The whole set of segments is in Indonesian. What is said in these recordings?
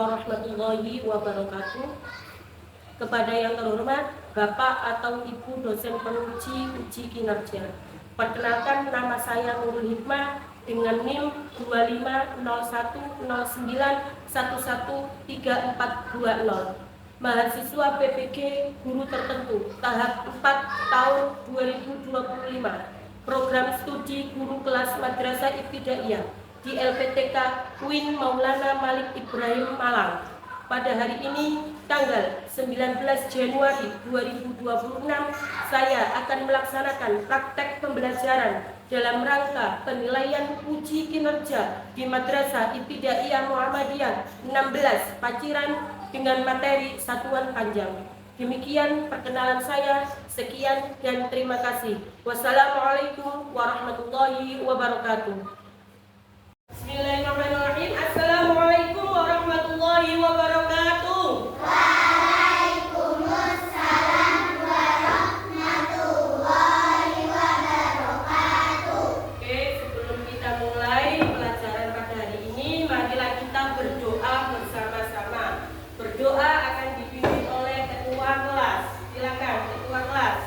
warahmatullahi wabarakatuh. Kepada yang terhormat Bapak atau Ibu dosen penguji uji kinerja, perkenalkan nama saya Nurul Hikmah dengan NIM 250109113420, mahasiswa PPG guru tertentu tahap 4 tahun 2025, program studi guru kelas Madrasah Ibtidaiyah di LPTK UIN Maulana Malik Ibrahim Malang. Pada hari ini, tanggal 19 Januari 2026, saya akan melaksanakan praktek pembelajaran dalam rangka penilaian uji kinerja di Madrasah Ibtidaiyah Muhammadiyah 16 Paciran dengan materi satuan panjang. Demikian perkenalan saya, sekian dan terima kasih. Wassalamualaikum warahmatullahi wabarakatuh. Bismillahirrahmanirrahim. Assalamualaikum warahmatullahi wabarakatuh. Waalaikumsalam warahmatullahi wabarakatuh. Oke, sebelum kita mulai pelajaran pada hari ini, marilah kita berdoa bersama-sama. Berdoa akan dipimpin oleh ketua kelas. Silakan ketua kelas.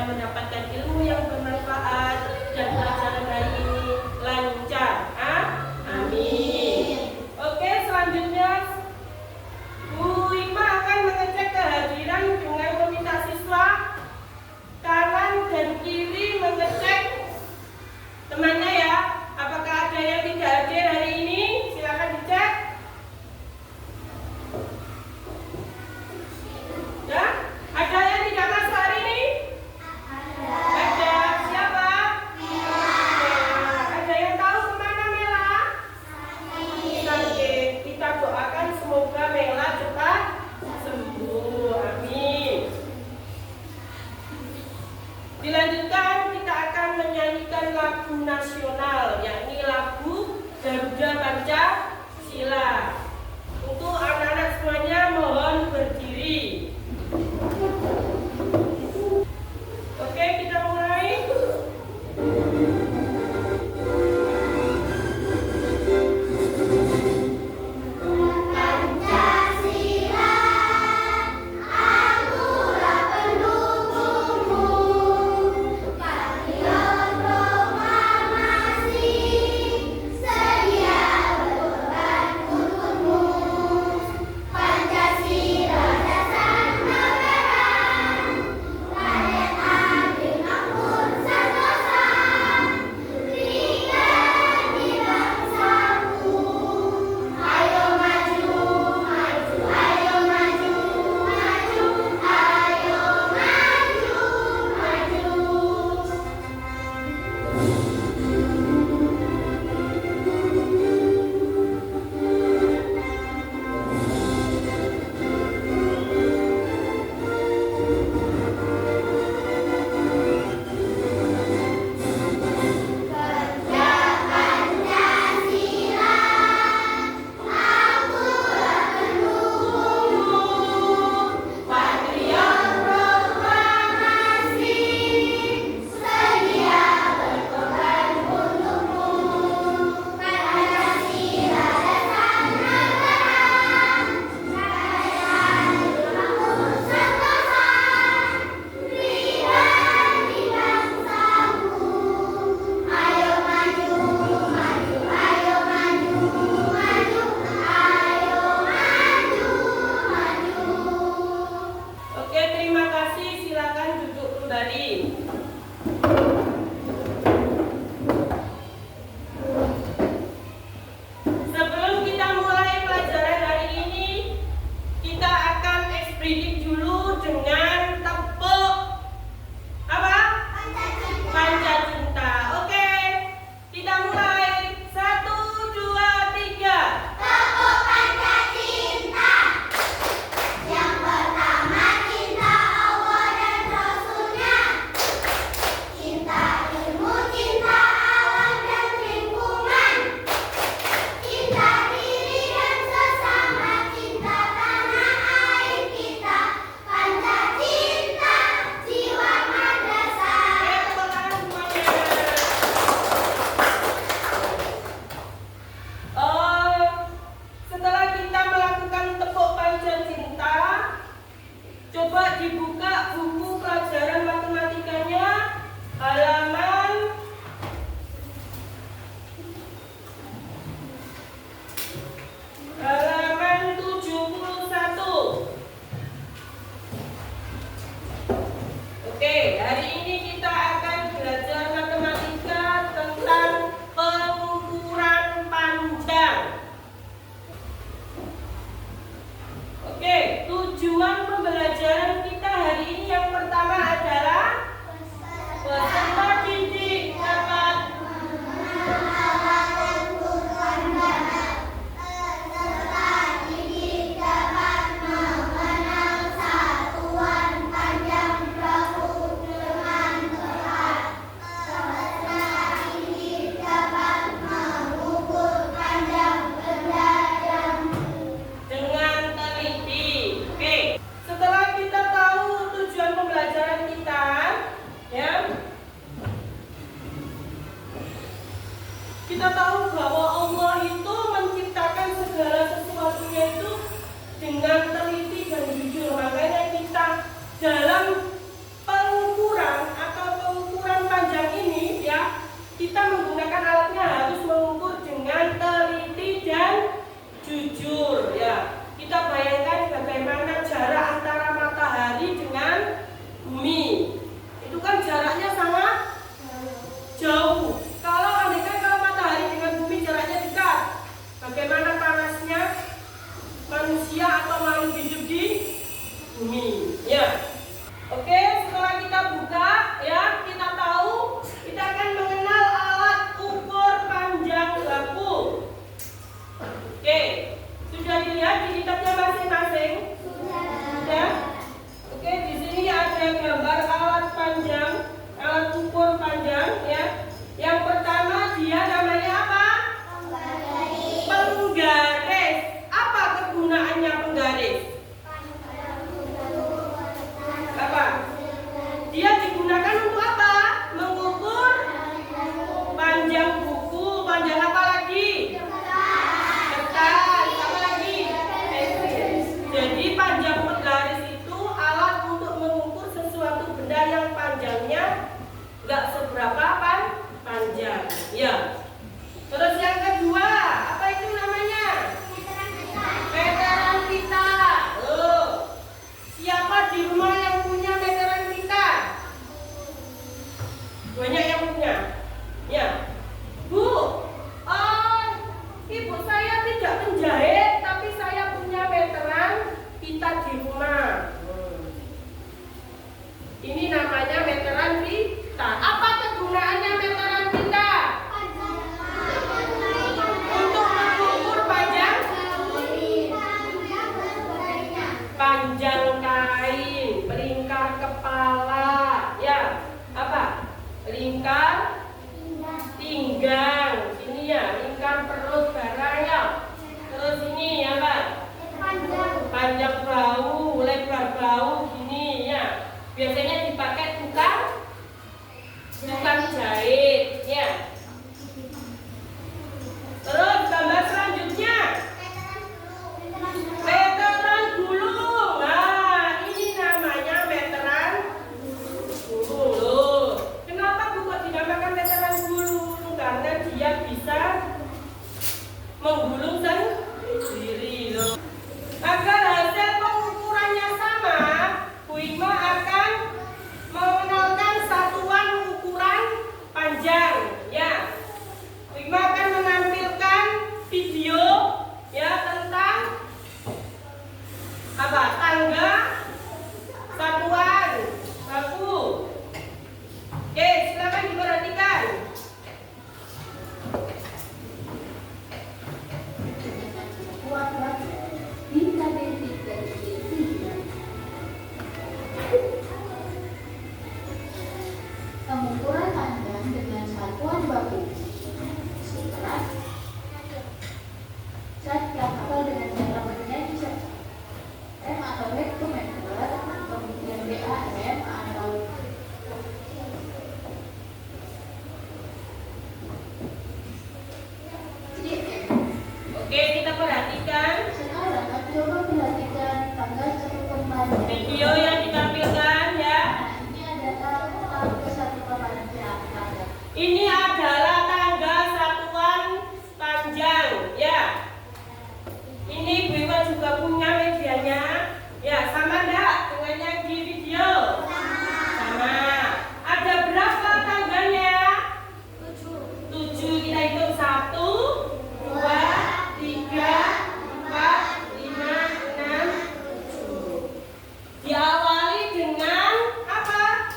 Mendapatkan ilmu yang bermanfaat dan pelajaran hari ini lancar. Amin. Oke, selanjutnya Bu Hikmah akan mengecek kehadiran dengan meminta siswa kanan dan kiri mengecek temannya ya. Apakah ada yang tidak hadir hari ini? Silakan dicek. Ya, ada yang tidak masuk hari ini? Ada. Siapa? Mela. Ada yang tahu kemana Mela? Sakit. Kita doakan semoga Mela cepat sembuh. Amin. Dilanjutkan, kita akan menyanyikan lagu nasional, yakni lagu Garuda Pancasila. Untuk anak-anak semuanya mohon berdiri. Oke, kita mulai. Pancasila, akulah pendukungmu, patriot proklamasi, sedia berkorban untukmu. Pancasila pelajari. Sebelum kita mulai pelajaran hari ini, kita akan eksplisit dulu dengan tepuk apa? Pancacinta. Oke, kita mulai. 1, 2, 3. Tepuk Pancacinta. Yang pertama, cinta Allah dan Rasulnya. Cinta ilmu, cinta alam dan lingkungan. Cinta diri dan sesama, cinta tanah air kita. Pancacinta, jiwa madrasah. Tepuk tangan semuanya. Setelah kita melakukan tepuk Pancacinta, coba dibuka buku pelajaran matematikanya halaman halaman 71. Oke, hari ini kita akan belajar matematika tentang pengukuran panjang. Oke, tujuan pembelajaran kita hari ini yang pertama adalah peserta didik dapat mengenal satuan panjang beraput dengan tepat. Peserta didik dapat mengukur panjang benda yang dengan teliti. Oke, setelah kita tahu tujuan pembelajaran kita, ya, kita tahu bahwa Allah itu menciptakan segala sesuatunya itu dengan teliti dan jujur. Makanya kita dalam pengukuran atau pengukuran panjang ini, ya, kita menggunakan alatnya harus mengukur dengan teliti dan jujur, ya. Kita bayangkan bagaimana jarak antara matahari dengan bumi. Itu kan jaraknya sangat jauh. Kalau matahari dengan bumi jaraknya dekat, bagaimana panasnya manusia atau makhluk hidup di bumi, ya. Oke, setelah kita buka, ya, kita tahu kita akan mengenal alat ukur panjang baku. Oke, sudah dilihat di kitabnya masing-masing? Sudah. Oke, di sini ada gambar alat panjang, alat ukur panjang, ya. Yang pertama dia namanya apa? Penggaris. Apa kegunaannya penggaris? Apa? Dia digunakan untuk apa? Mengukur panjang buku. Panjang apa lagi? Kertas. Apa lagi? Jadi panjang penggaris itu alat untuk mengukur sesuatu benda yang panjangnya nggak seberapa panjang. Ya. Terus yang kedua, apa itu namanya? Meteran pita. Siapa di rumah yang punya meteran pita? Banyak yang punya. Ya. Bu, ibu saya tidak menjahit, tapi saya punya meteran pita di rumah. Ini namanya meteran pita. Apa kegunaannya meteran pita? Untuk mengukur panjang kain, pelingkar kepala, ya. Apa? Pelingkar Ini adalah tangga satuan panjang, ya. Ini Bu Iwa juga punya medianya, ya. Sama enggak dengan yang di video? Sama. Ada berapa tangganya? 7. Kita hitung 1, 2, 3, 4, 5, 6, 7. Diawali dengan apa?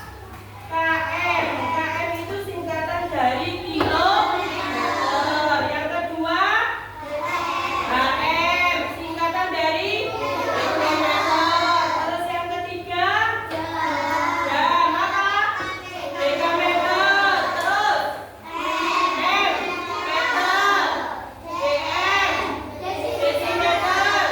KM. KM itu singkatan dari kilometer. Yang kedua, HM, singkatan dari meter. Terus yang ketiga, jam apa? Decameter. Terus M, meter. DM, desimeter.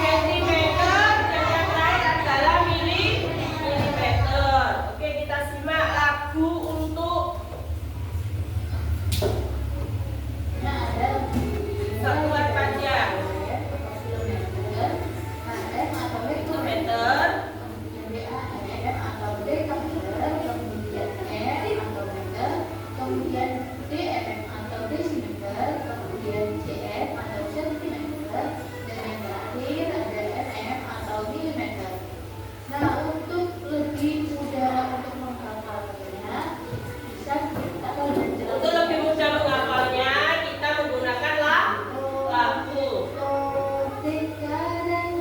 Sentimeter. Dan yang terakhir adalah milimeter. Oke, kita simak lagu untuk satuan panjang. Itu meter. Kemudian DMM atau desimeter, kemudian CM atau sentimeter, dan yang terakhir ada mm atau milimeter. Nah, untuk lebih mudah untuk menghafalnya, bisa kita Untuk lebih mudah menghafalnya, kita menggunakan lagu.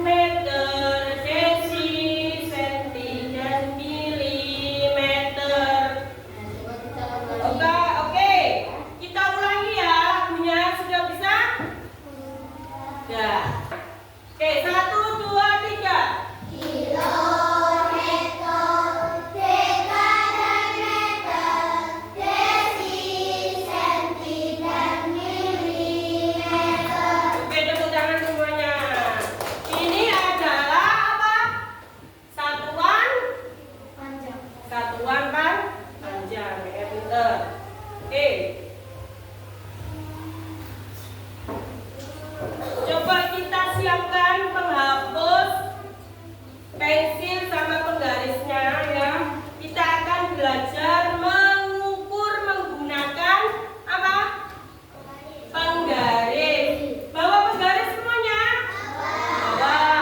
Meter, desi, senti, dan milimeter. Oke, kita ulangi ya lagunya. Sudah bisa? Ya. Oke, 1, 2, 3. Kilometer, dekada meter, desi, senti, dan milimeter. Oke, tepuk tangan semuanya. Ini adalah apa? Satuan Panjang. panjang, ya meter. Oke. Coba kita siapkan penghapus, pensil sama penggarisnya ya. Kita akan belajar mengukur menggunakan apa? Penggaris. Bawa penggaris semuanya? Bawa.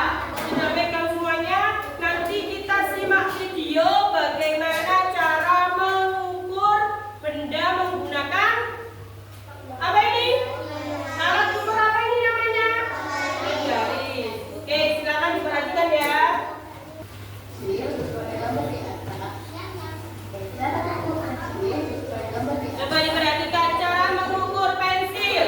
Sudah pegang semuanya? Nanti kita simak video bagaimana cara mengukur benda menggunakan apa ini? Alat ukur apa ini namanya? Penggaris. Oke, silakan diperhatikan ya. Coba diperhatikan cara mengukur pensil.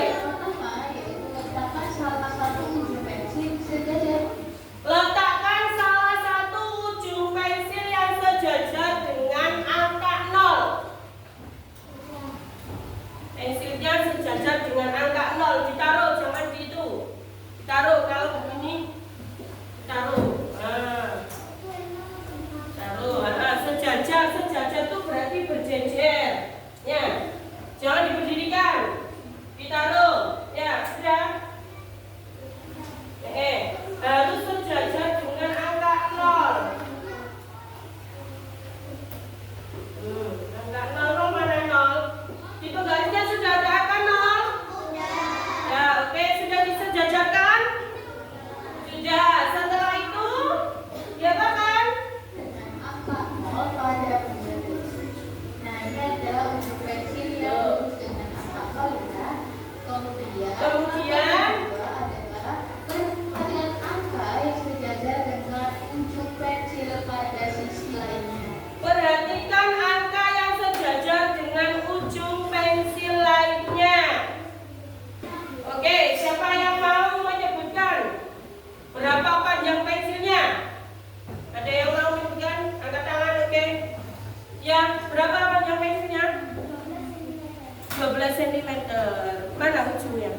Letakkan salah satu ujung pensil yang sejajar dengan angka 0. Pensilnya sejajar dengan angka 0. Ditaruh, jangan di itu. Ditaruh, kalau begini taruh. Taruh, sejajar. Sejajar itu berarti berjejer. Ya. Jangan diberdirikan. Ditaruh. Ya, sudah. Harus sejajar dengan angka 0. Angka 0 mana 0? Di penggarisnya sudah ada angka 0? Ya, oke, sudah disejajarkan? Sudah. Setelah itu, ya kan? Kemudian perhatikan angka yang sejajar dengan ujung pensil pada sisi lainnya. perhatikan angka yang sejajar dengan ujung pensil lainnya. Oke, siapa yang mau menyebutkan berapa panjang pensilnya? Ada yang mau menyebutkan? Angkat tangan, oke. Ya, berapa panjang pensilnya? 12 cm. Mana ujungnya?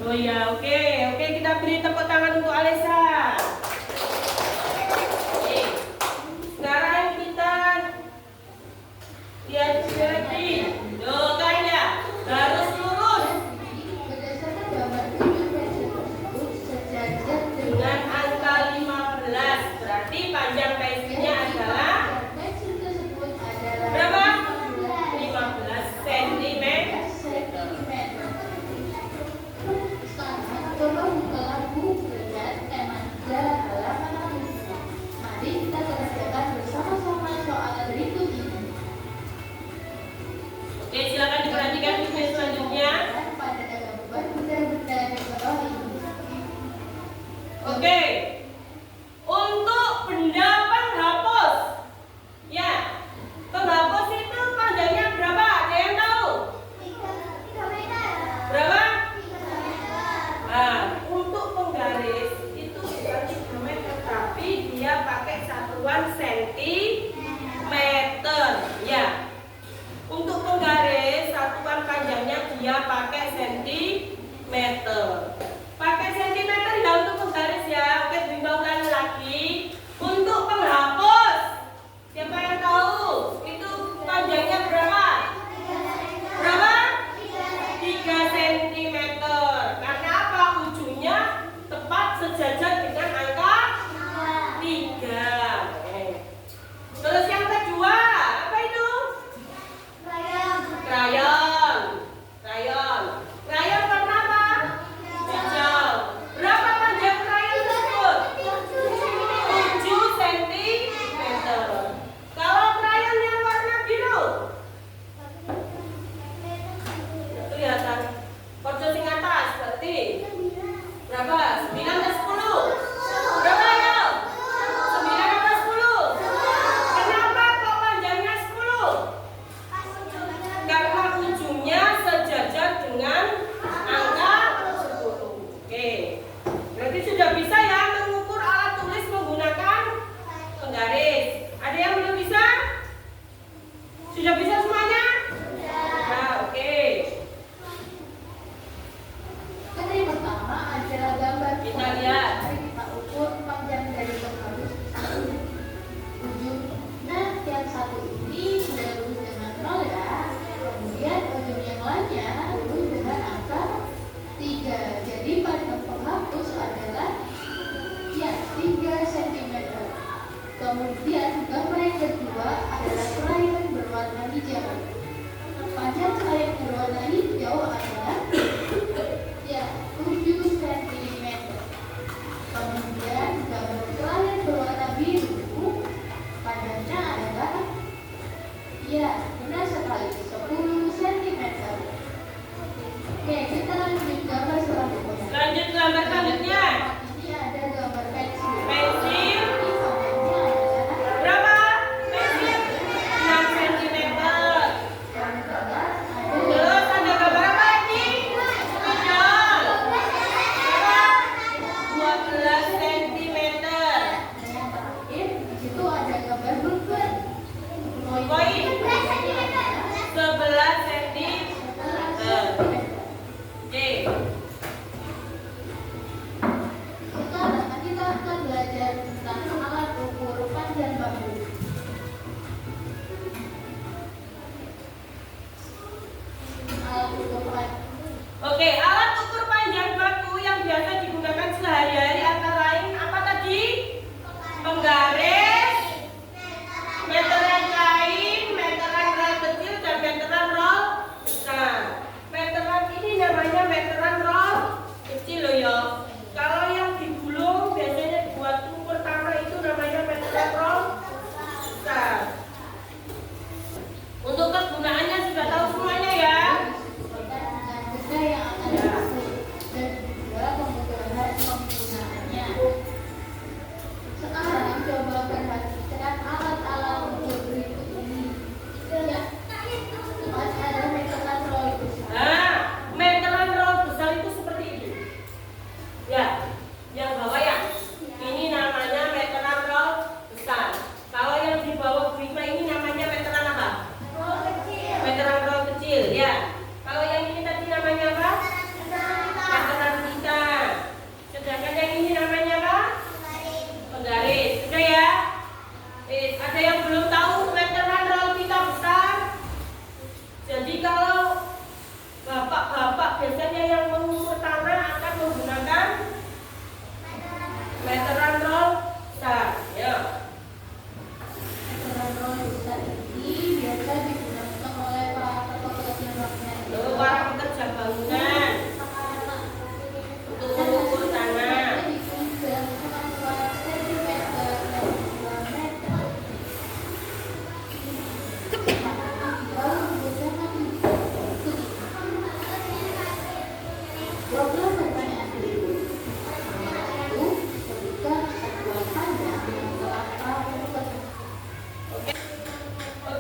Oh ya, oke, kita beri tepuk tangan untuk Alessa. Oke. Sekarang kita lihat lagi. Tuh, kan ya? Harus lurus Berdasarkan gambar ujung pensil tersebut sejajar dengan angka 15. Berarti panjang pensilnya adalah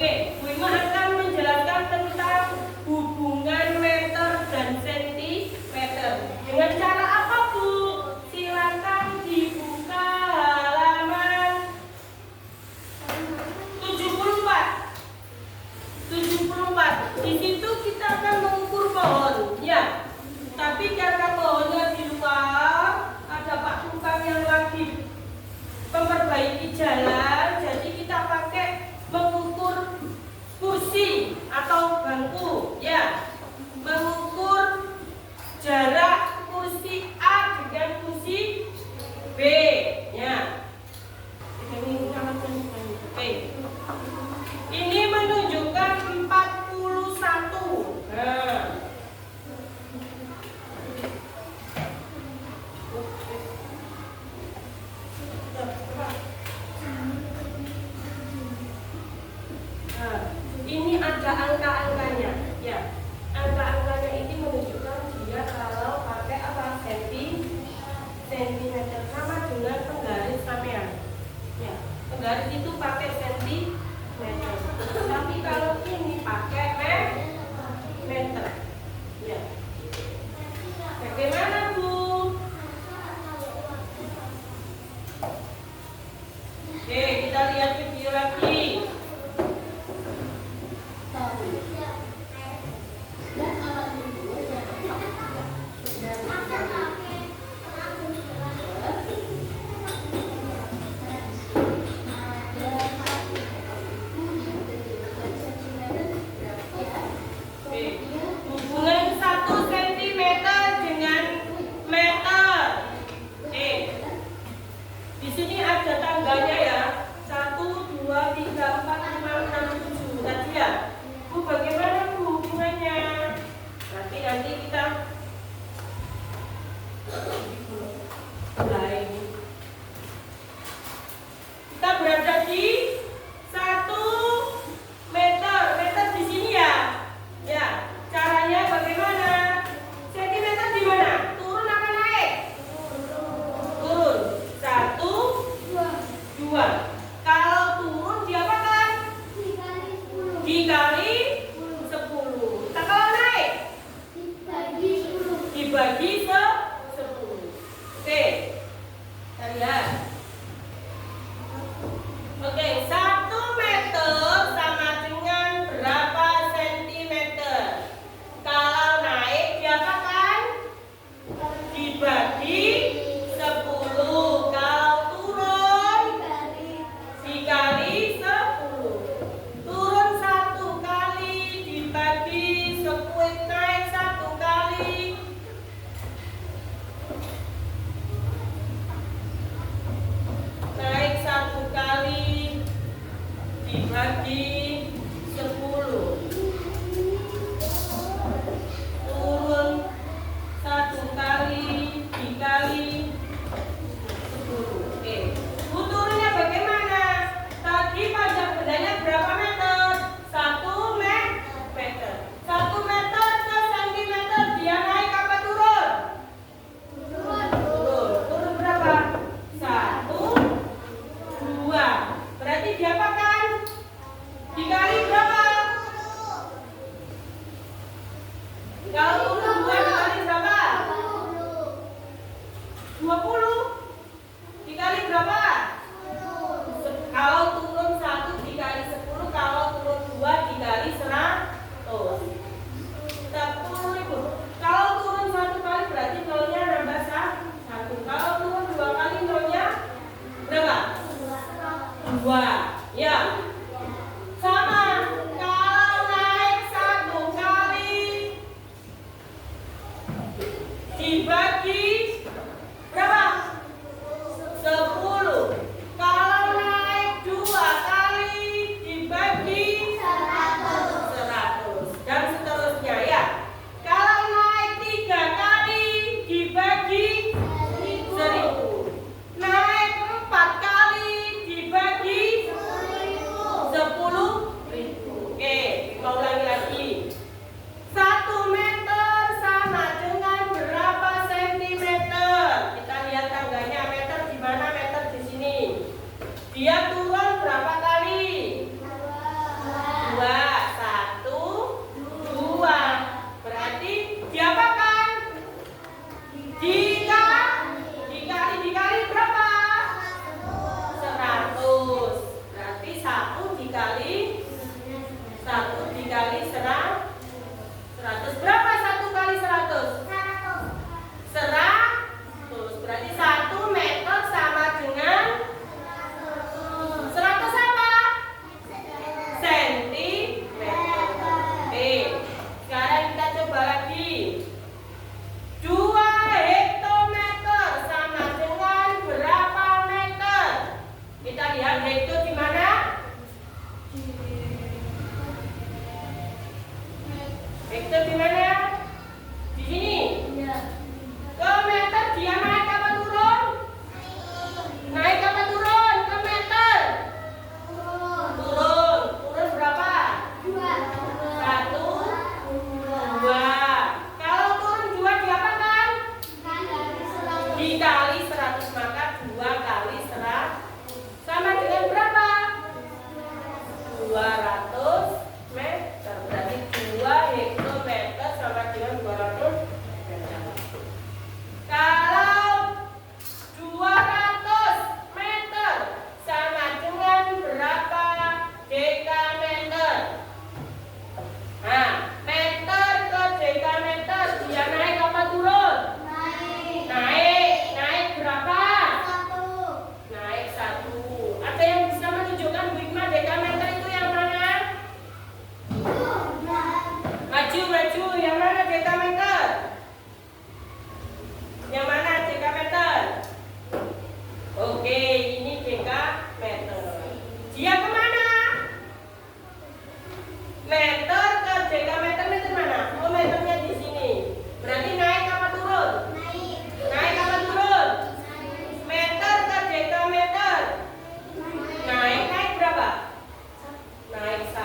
Oke, Bu Ima akan menjelaskan tentang hubungan meter dan sentimeter. Dengan cara apa, Bu? Silakan dibuka halaman 74. 74. Di situ kita akan mengukur pohon, ya. Tapi karena pohonnya di luar, ada Pak Tukang yang lagi memperbaiki jalan, jadi kita pakai mengukur kursi atau bangku, ya. Mengukur jarak kursi A dengan kursi B, ya. Oke. Ini menunjukkan 41. Nah. Ini ada angka-angkanya, ya. Angka-angkanya ini menunjukkan dia kalau pakai apa sentimeter sama dengan penggaris sampean. Ya, penggaris itu pakai sentimeter. Tapi kalau ini pakai meter. Ya. Bagaimana, Bu? Oke, kita lihat video lagi. Dan alat ukur yang Hubungan 1 cm dengan meter. Di sini ada tangganya ya. 1, 2, 3, 4, 5, 6, 7 tadi ya. Bu, bagaimana Bu hubungannya? Nanti kita mulai. Kita berada di 1 meter. Meter di sini ya. Ya, caranya bagaimana? Sentimeter di mana? Turun apa naik? Turun. 1, 2. Kalau turun diapakan? Dikali 10. Nah, kalau naik? Dibagi 10. Oke. Kita lihat. Oke, 1 meter sama dengan berapa sentimeter? Kalau naik diapakan? Dibagi 10. Kalau turun dikali 10. Turun 1 kali dibagi 10, naik 1 kali. 1 dikali 100. Berapa 1 kali 100? 100. Berarti 1 meter sama dengan 100 apa? Sentimeter. Oke. Sekarang kita coba lagi. 2 hektometer sama dengan berapa meter? Kita lihat hekto di mana? Hekto di mana? Di sini. Ke meter dia naik apa turun? Naik apa turun? Ke meter. Turun. Turun berapa? 1, 2. Kalau turun 2 diapakan? Dikali 100, maka 2 kali 100 sama dengan berapa? 200 meter. Berarti 2 hektometer sama dengan 200 meter. Kalau 200 meter sama dengan berapa dekameter? Nah, meter ke dekameter dia naik apa turun? Naik berapa? Naik 1. Ada yang bisa menunjukkan Bu Hikmah dekameter itu yang mana? Maju. Yang mana dekameter? Yang mana dekameter? Oke, ini dekameter. Dia kemana? Meter ke dekameter, meter mana? Oh, meternya di sini. Berarti naik apa turun? Naik apa turun? Meter ke dekameter. Naik berapa? Naik 1.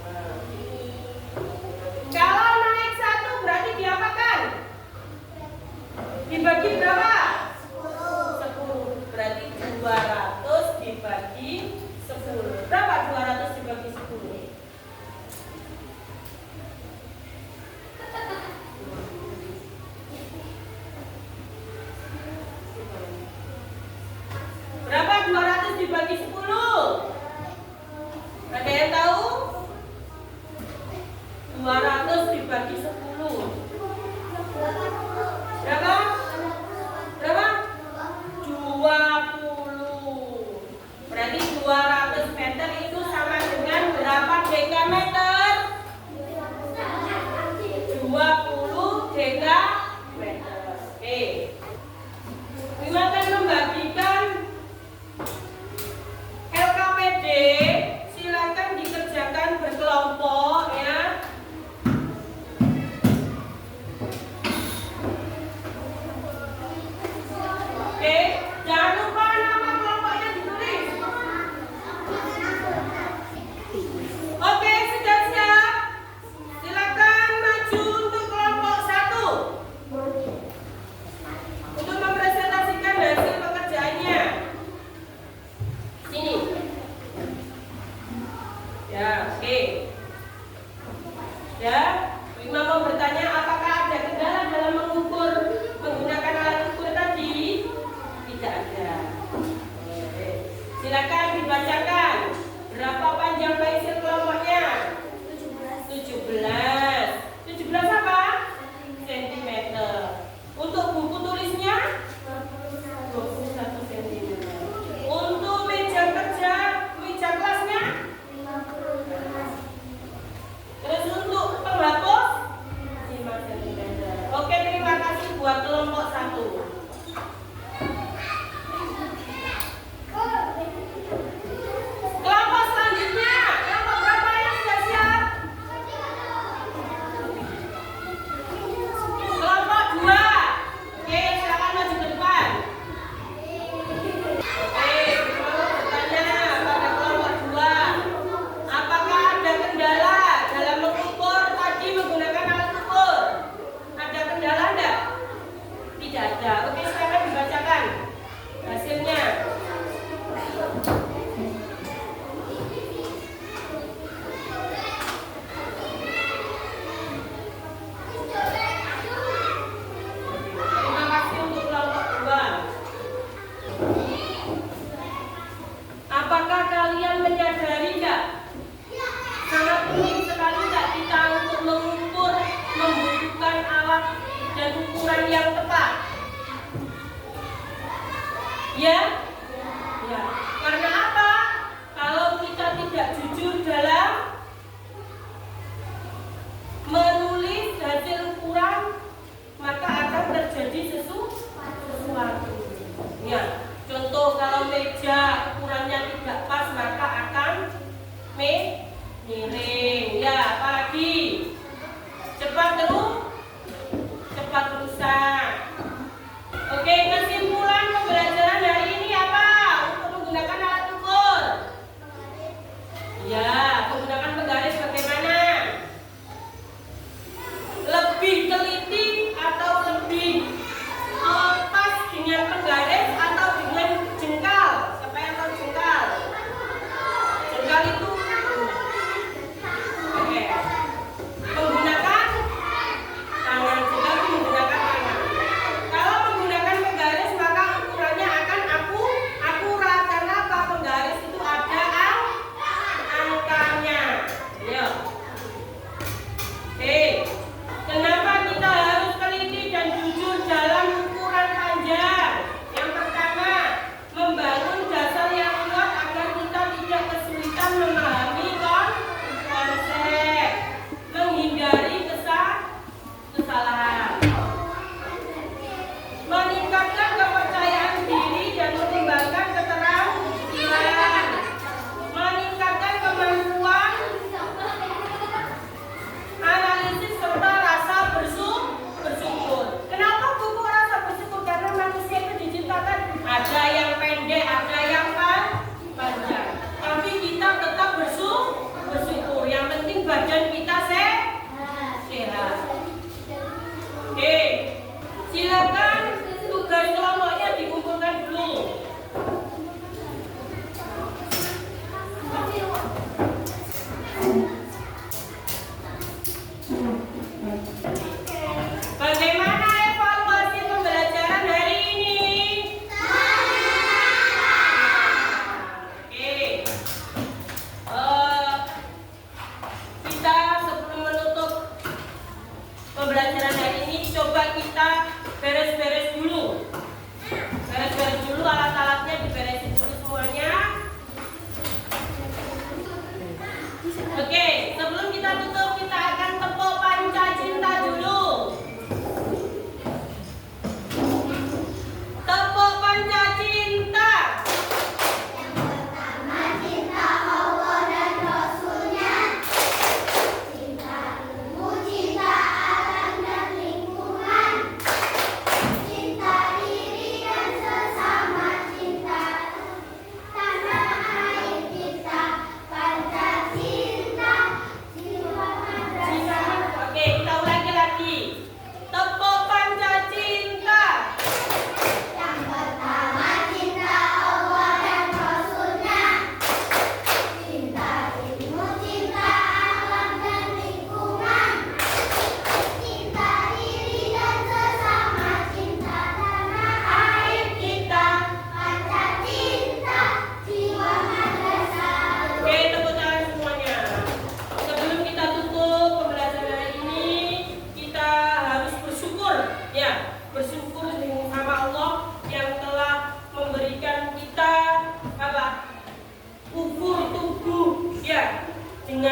Nah. Kalau naik 1 berarti diapakan? Dibagi berapa? 10. Berarti 200 dibagi 10. Berapa 200 dibagi 10? Berapa 200 dibagi 10? Ada yang tahu? 200 dibagi 10. Berapa? 20. Berarti 200 meter itu sama dengan berapa dekameter? 20 dekameter. Oke. Kita akan membagikan LKPD. Silakan dikerjakan berkelompok ya. Oke, jangan lupa nama kelompoknya ditulis. Oke, sudah siap? Silakan maju untuk kelompok 1 untuk mempresentasikan hasil pekerjaannya. Sini. Ya, oke. Ya, Bu Hikmah mau bertanya apakah ada kendala dalam mengukur menggunakan alat ukur tadi? Tidak ada. Oke. Silakan dibacakan. Berapa panjang pensil kelompoknya? 17. 17 apa? Sentimeter. Untuk buku tulisnya? 21 cm. Untuk meja kerja, meja kelasnya? Terus untuk penghapus? 5 cm.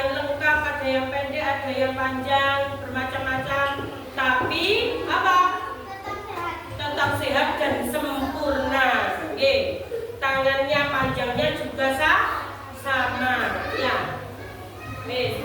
dengan lengkap, ada yang pendek, ada yang panjang, bermacam-macam. Tapi apa? Tetap sehat dan sempurna. Oke. Tangannya panjangnya juga sama. Ya. Wes.